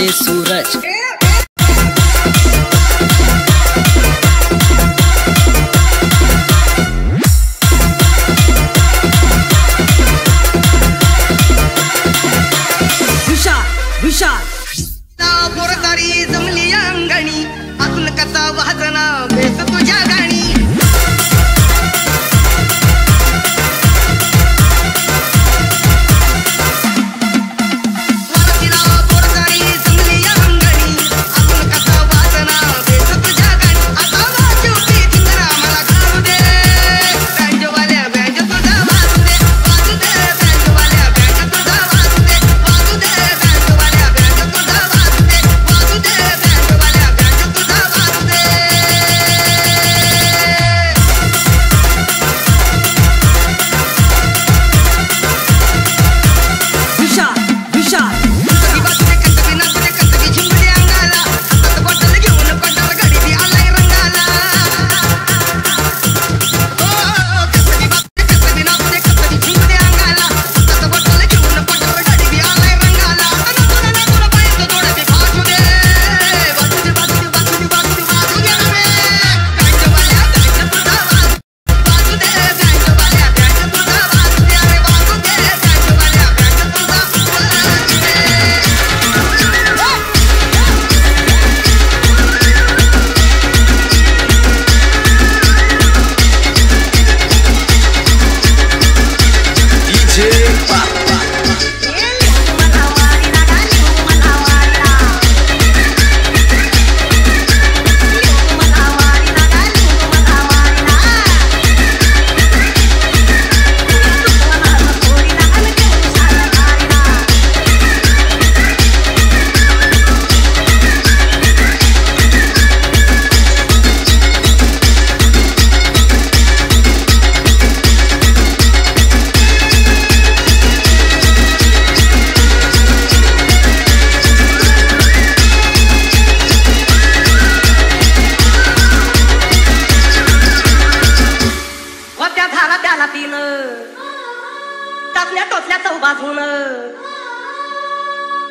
DJ Suraj. विशाल विशाल पोरतारी जमली अंगणी अजून कसा वाजना बेस तुझ्या गाणी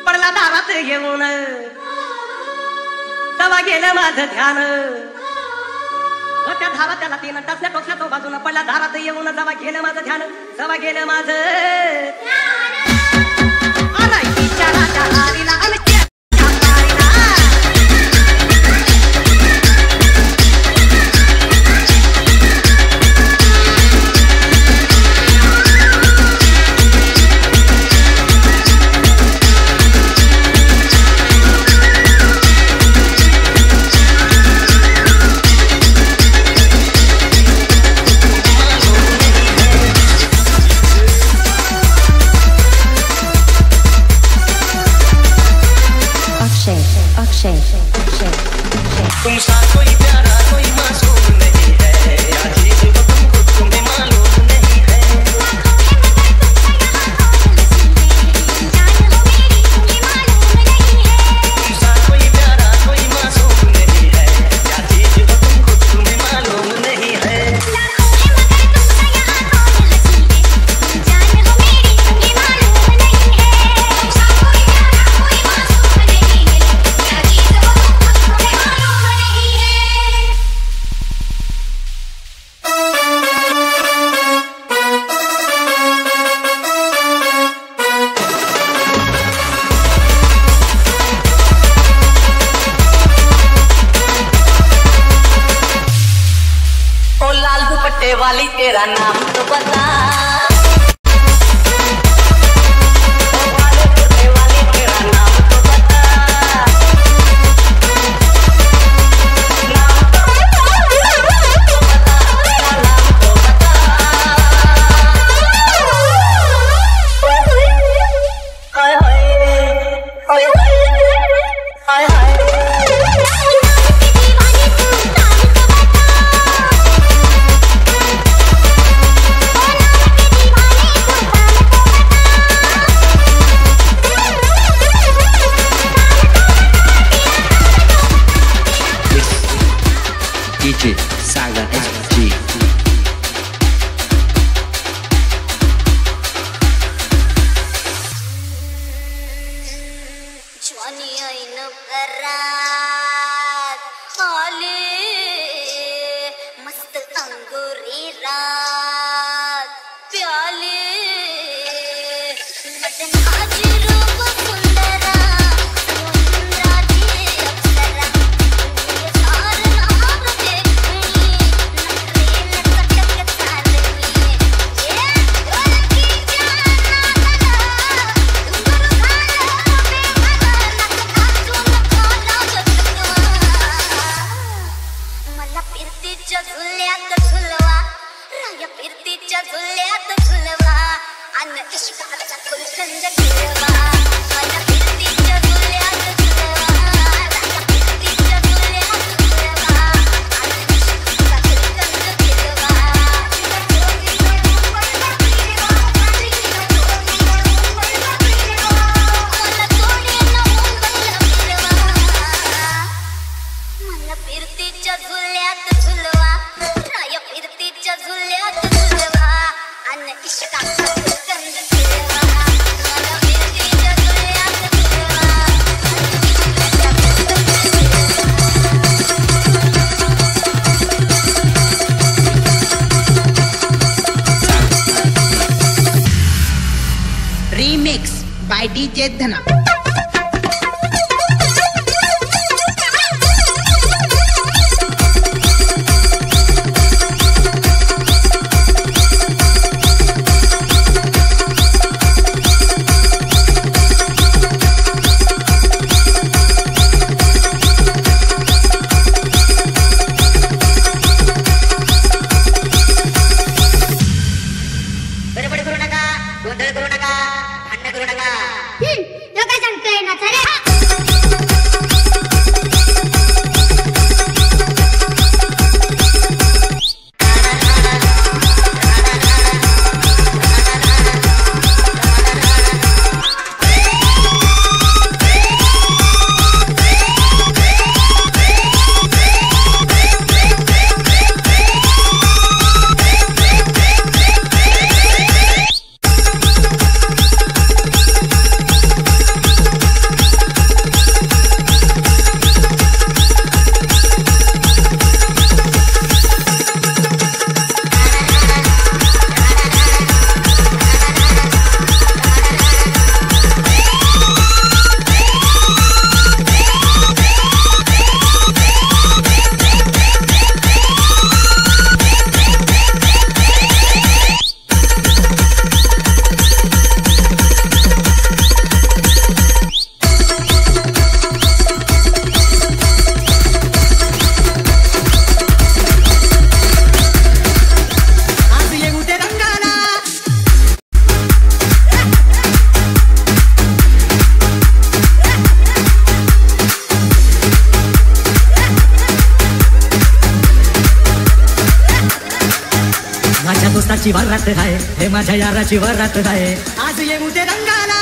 पडला दारात घेऊन तवा गेलं माझं ध्यान त्या धारा त्याला तीन टसल्या टोचल्या तो बाजून पडला दारात येऊन जवा गेलं माझं ध्यान जवा गेलं माझं तुमसा कोई प्यारा कोई मासूम नहीं है अजीज वो तुमको तुम्हें मालूम नहीं है तुमसा कोई प्यारा कोई मासूम नहीं है अजीज वो तुमको तुम्हें मालूम नहीं है वाली तेरा नाम तो बता वाली तेरा नाम तो बता नाम तो बता तेरा नाम तो बता हाय हाय हाय हाय रात प्याले नटनाची रूप सुंदरा सुंदराची अप्सरा सार नाम देखणी नटरे नटक चालवी ये ढोलकी जाना घुंगरू घालो बेमना मला फिरतीच्या झुल्यात झुलवा राया फिरतीच्या झुल्यात झुलवा अन इश्काचा फुलकंद फिरवा मला फिरतीच्या झुल्यात झुलवा राया फिरतीच्या झुल्यात झुलवा अन इश्काचा फुलकंद फिरवा मला फिरतीच्या झुल्यात झुलवा राया फिरतीच्या झुल्यात झुलवा अन इश्काचा फुलकंद फिरवा मला फिरतीच्या झुल्यात झुलवा Remix by DJ Dhana. बडबड करू नका गोंधळ करू नका भांडण करू नका तो काय सांगतोय ना चले माझ्या दोस्ताची वरात आहे हे माझ्या याराची वरात आहे आज ये उद्या रंगाला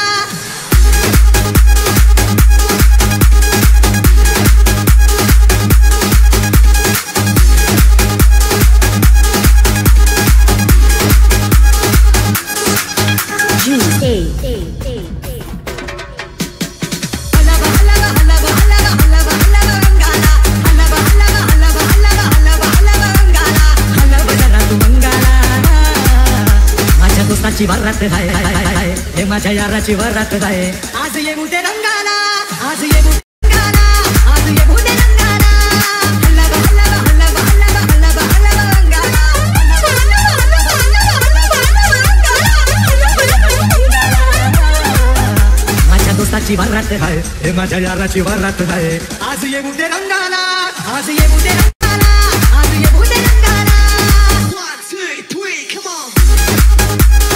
दोस्ताची वरात आहे हे माझ्या याराची वरात आहे आज ये उद्या रंगाला आज ये उद्या रंगाला आज ये उद्या रंगाला हल्ला हल्ला हल्ला हल्ला हल्ला हल्ला रंगाला माझ्या दोस्ताची वरात आहे हे माझ्या याराची वरात आहे आज ये उद्या रंगाला आज ये उद्या रंगाला आज ये उद्या रंगाला 1 2 3 come on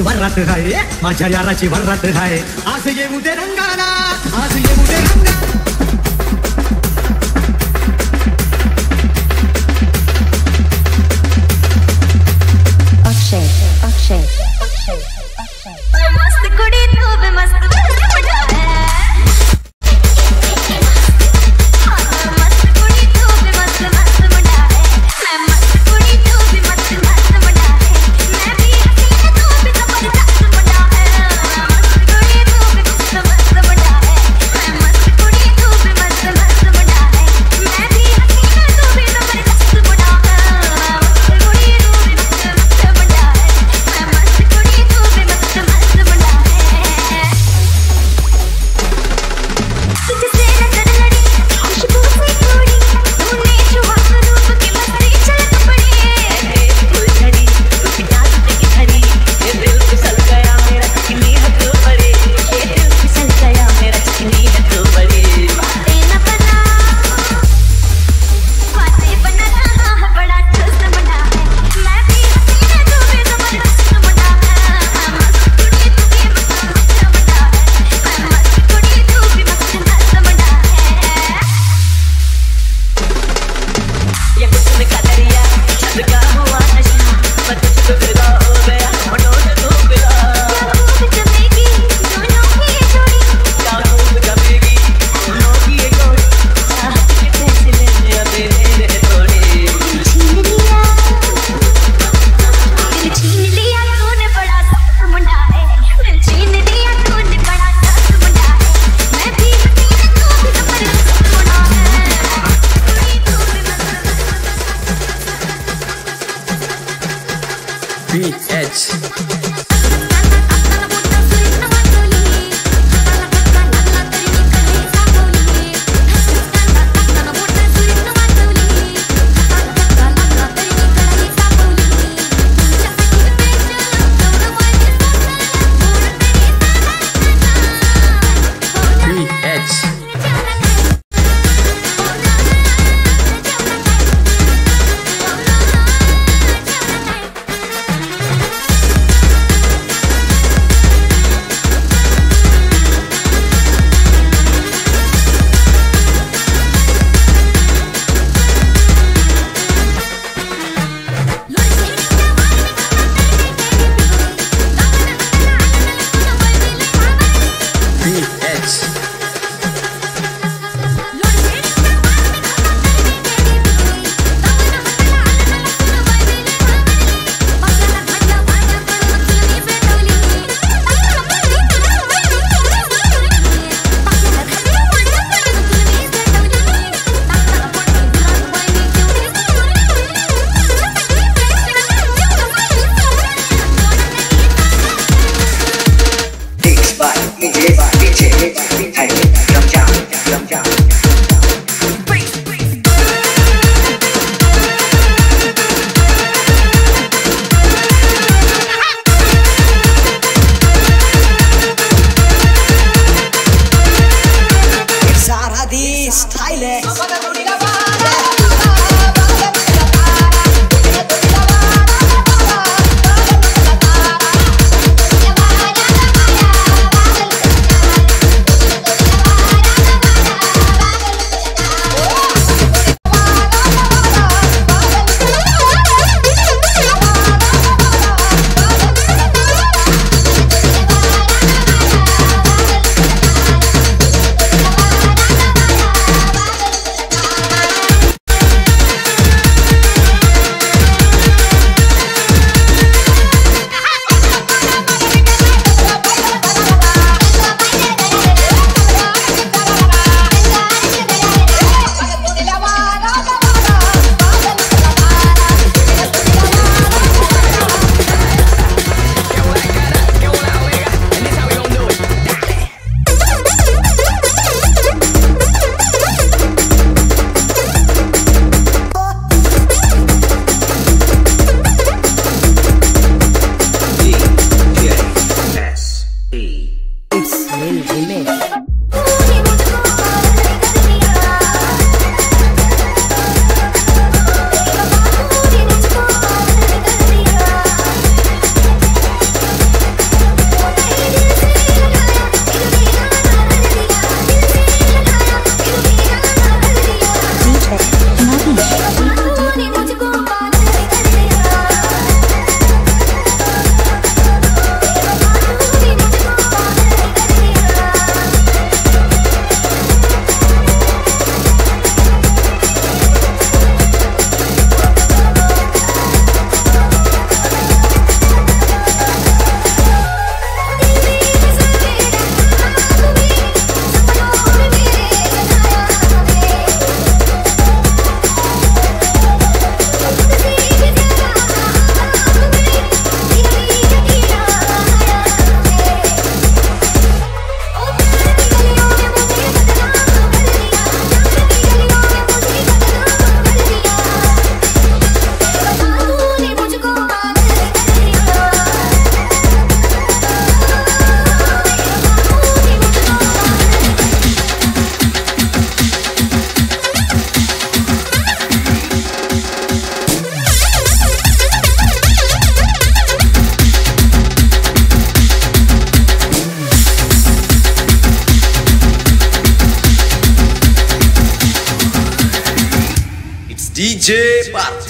वरात आहे माझ्या याराची वरात आहे आज ये उद्या रंगाला आज ये उद्या रंगाला DJ Bart. DJ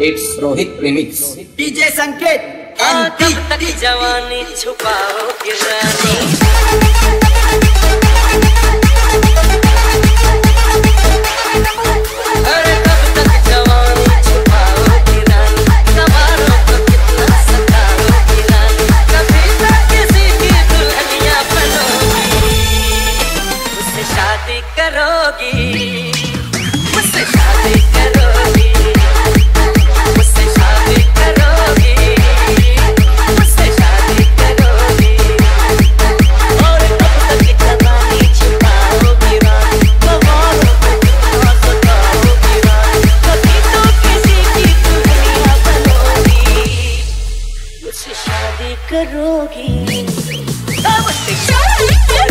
it's Rohit remix DJ Sanket कब तक जवानी छुपाओगे रानी अरे कब तक जवानी छुपाओगे रानी सवालों को कितना सताओगे रानी कभी तक किसी की दुल्हनिया बनोगी उससे शादी करोगी मुझसे शादी करोगी मुझसे शादी करोगी मुझसे शादी करोगी और कब तक जवानी छुपाओगी रानी सवालों को कितना सताओगी रानी कभी तो किसी की दुल्हनिया बनोगी मुझसे शादी करोगी मुझसे शादी करोगी मुझसे शादी करोगी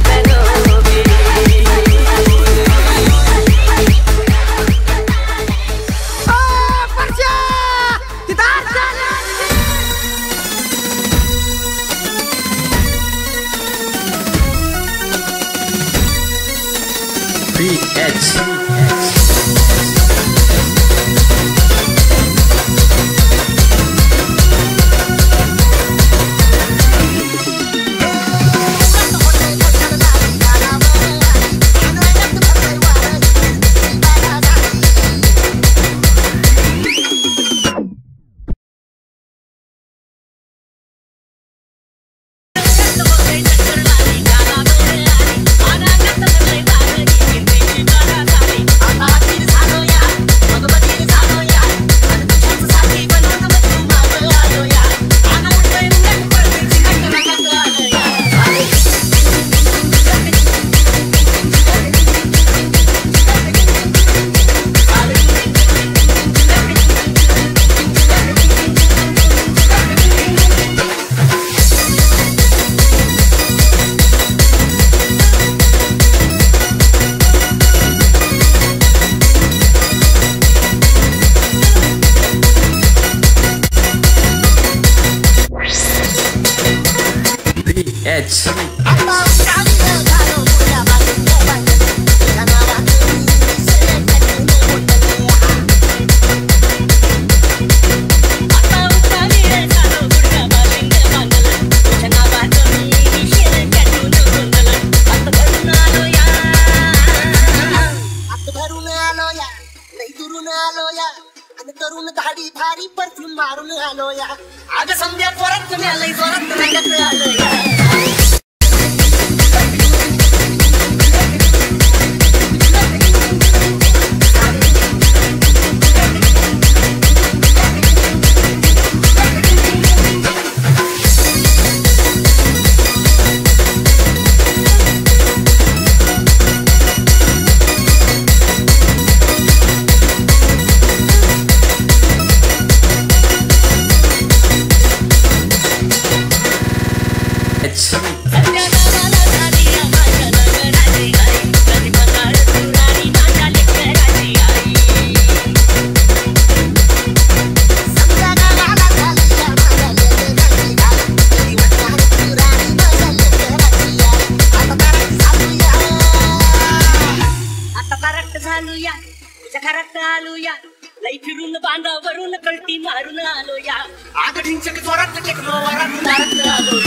मुझसे शादी करोगी लई फिरून बांधावरून कल्टी मारून आलो या आग ढिंचक जोरात टेकलो वरात मारत आलो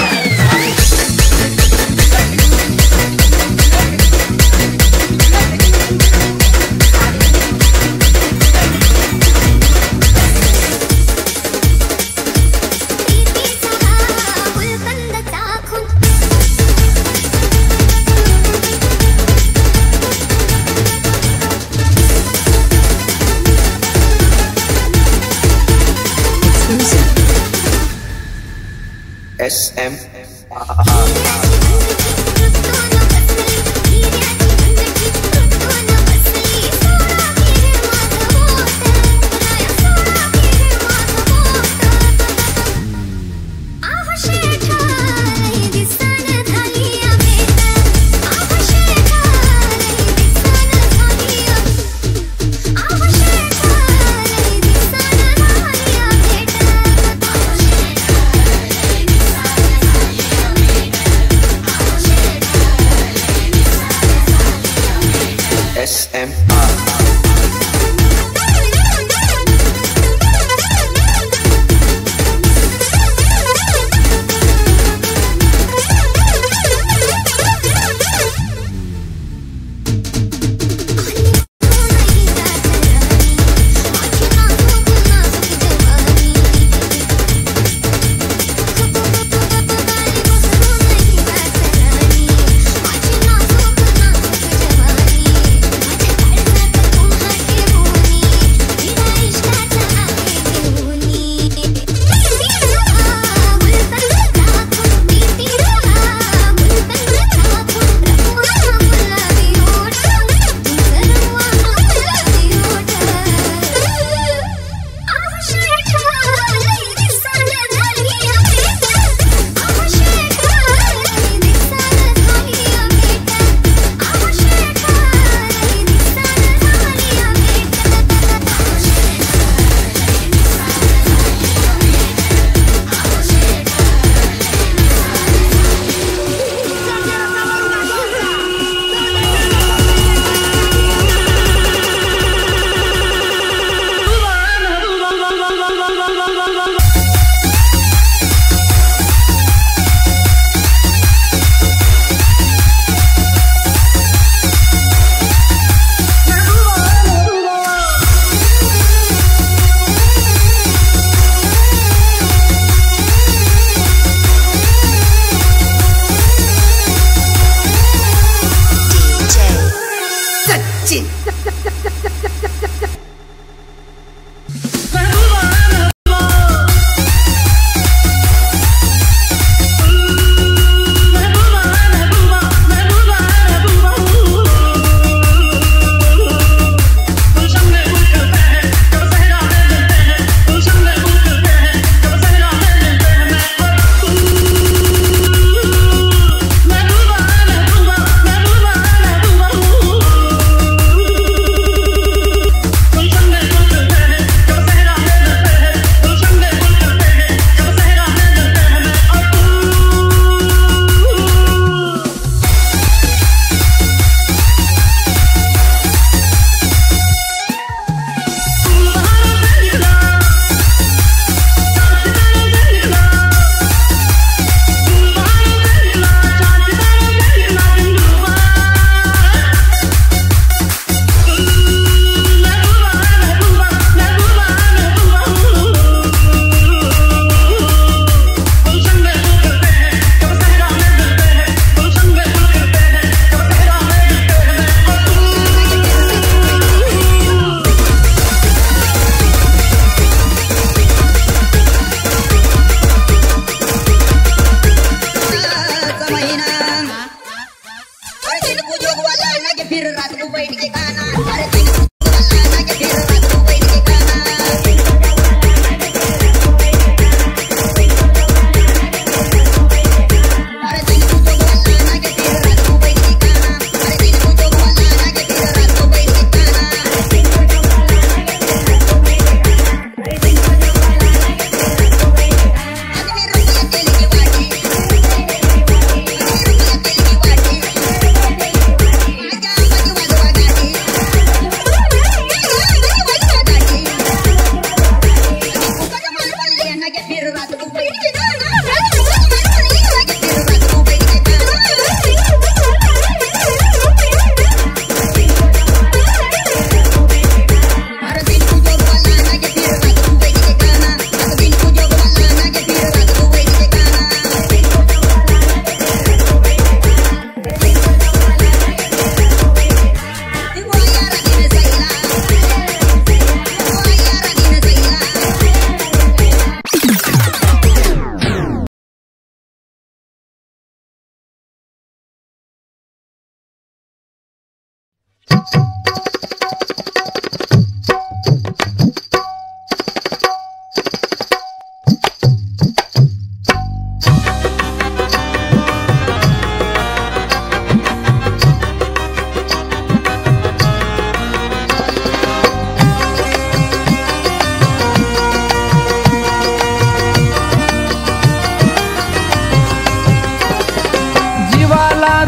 SM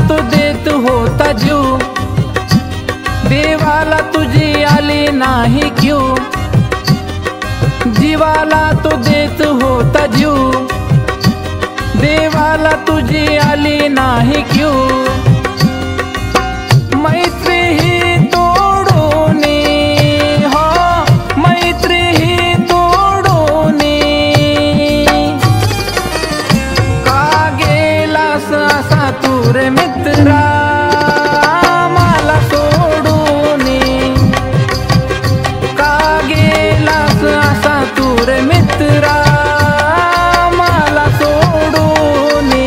तो देत होता जीव, देवाला तुझी आली नाही क्यों? जीवाला तो देत होता जीव, देवाला तुझी आली नाही क्यों? मैत्री ही तोडूनी, हो मैत्री ही तोडूनी, का गेलास असा तू रे मित्रा मला सोडूनी? का गेलास असा तू रे मित्रा मला सोडूनी?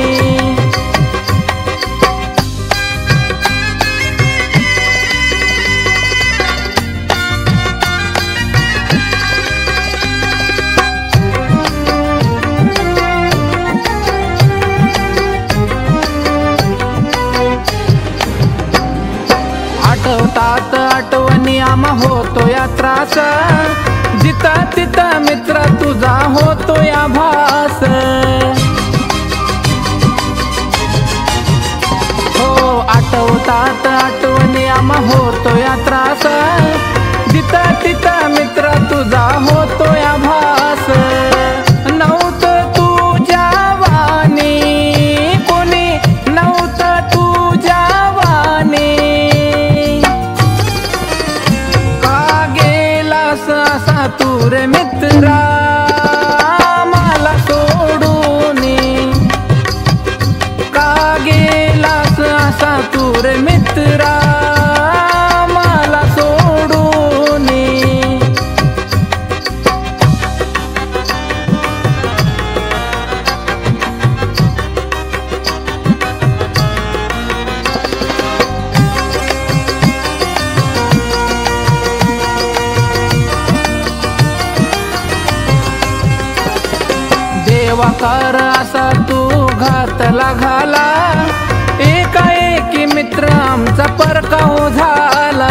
आठवतात आठवणी आम्हा होतो या त्रास, जिता तिता मित्र तुझा होतो या भास. हो आठवतात आठवणी आम्हा होतो या त्रास, जिता तिता मित्र तुझा होतो या भास. नव्हतं तुझ्या वाणी कोणी, नव्हतं तुझ्या वाणी, असा तू रे मित्रा मला सोडूनी? का गेलास असा तू रे मित्रा मला सोडूनी? देवाकार असा तू घातला घाला, एकाएकी मित्र आमचा परकाव झाला.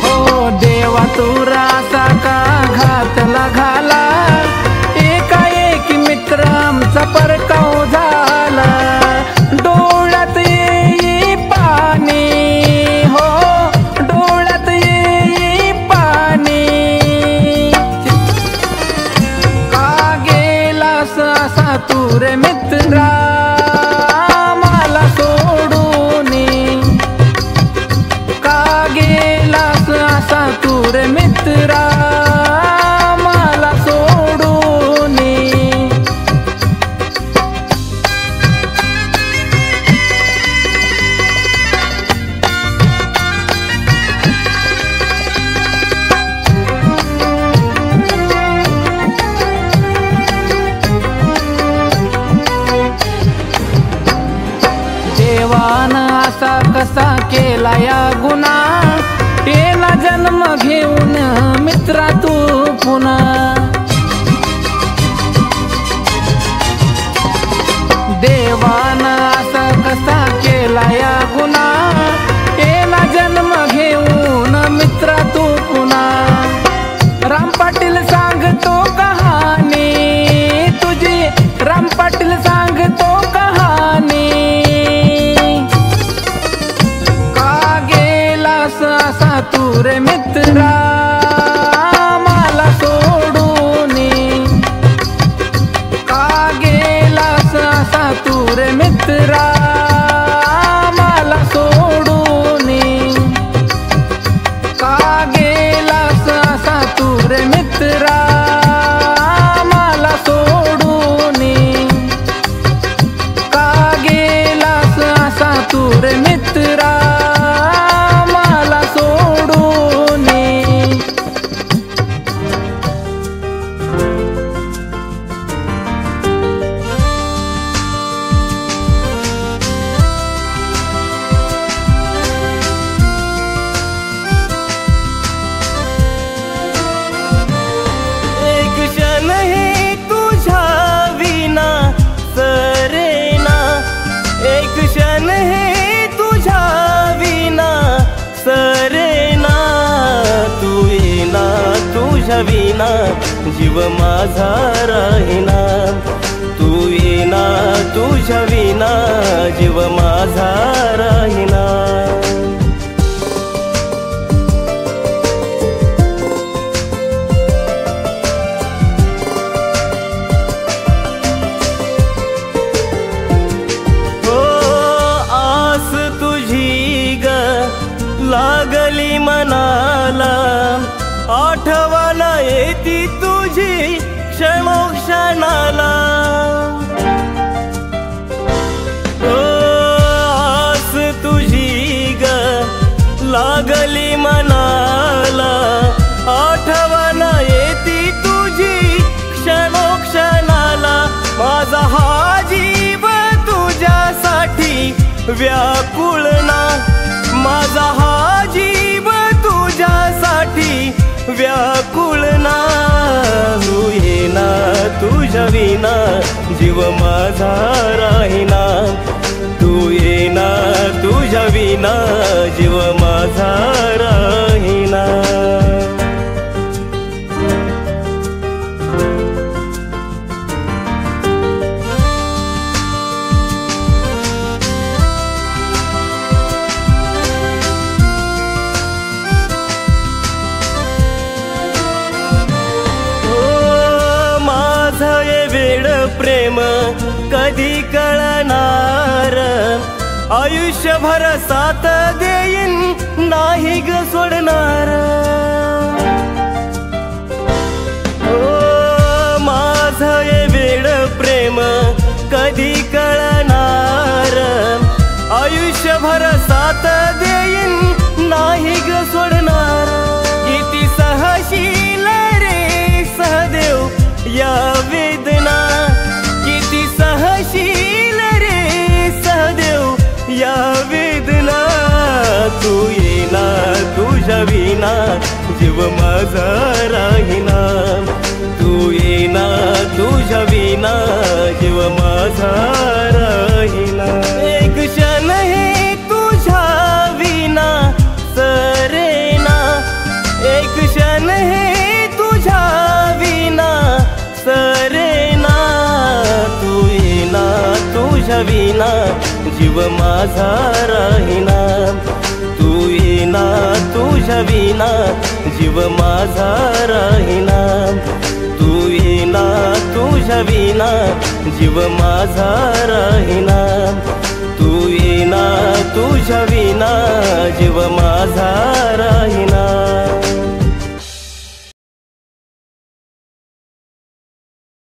हो देवा तू असा का घातला घाला, एकाएकी मित्र आमचा परकाव झाला. डोळ्यात येई पाणी, हो डोळ्यात येई पाणी, असा तू रे मित्रा मला सोडूनी? का गेलास असा तू रे मित्रा मला सोडूनी? देवान असा कसा केला या गुन्हा, येला जन्म घेऊन मित्रा तू पुन्हा. देवान असा कसा केला या गुन्हा, येला जन्म घेऊन मित्रा तू पुन्हा. राम पाटील सांगतो कहाणी तुझी, राम पाटील सांगतो कहाणी. असा तू रे मित्रा मला सोडू विना जीव माझा राहिना. तू येना तुझ्या विना जीव माझा राहिना. लागली मनाला आठवण येती तुझी क्षणोक्षणाला. आस तुझी ग लागली मनाला आठवण येती तुझी क्षणोक्षणाला. माझा हा जीव तुझ्यासाठी व्याकुळ ना. माझा हा जीव तुझ्यासाठी व्याकुळ ना. तू येना तुझ्या विना जीव माझा राहिना. तू येना तुझ्या विना जीव माझा राहिना. प्रेम कधी कळणार. आयुष्यभर साथ देईन नाही ग सोडणार. माझं हे वेड प्रेम कधी कळणार. आयुष्यभर साथ देईन नाही ग सोडणार. किती सहशील रे सहदेव या वेदना. किती सहशील रे सहदेव या वेदना. तू येना तुझ्या विना जीव माझा राहिना. तू येना तुझ्या विना जीव माझा राहिना. एक क्षण हे तुझ्या विना सरेना. एक क्षण हे तुझ्या विना सरेना. तू येना तुझ्या विना जीव माझा राहिना. तू येना तुझ्या विना जीव माझा राहिना. तू येना तुझ्या विना जीव माझा राहिना. तू येना तुझ्या विना जीव माझा राहिना.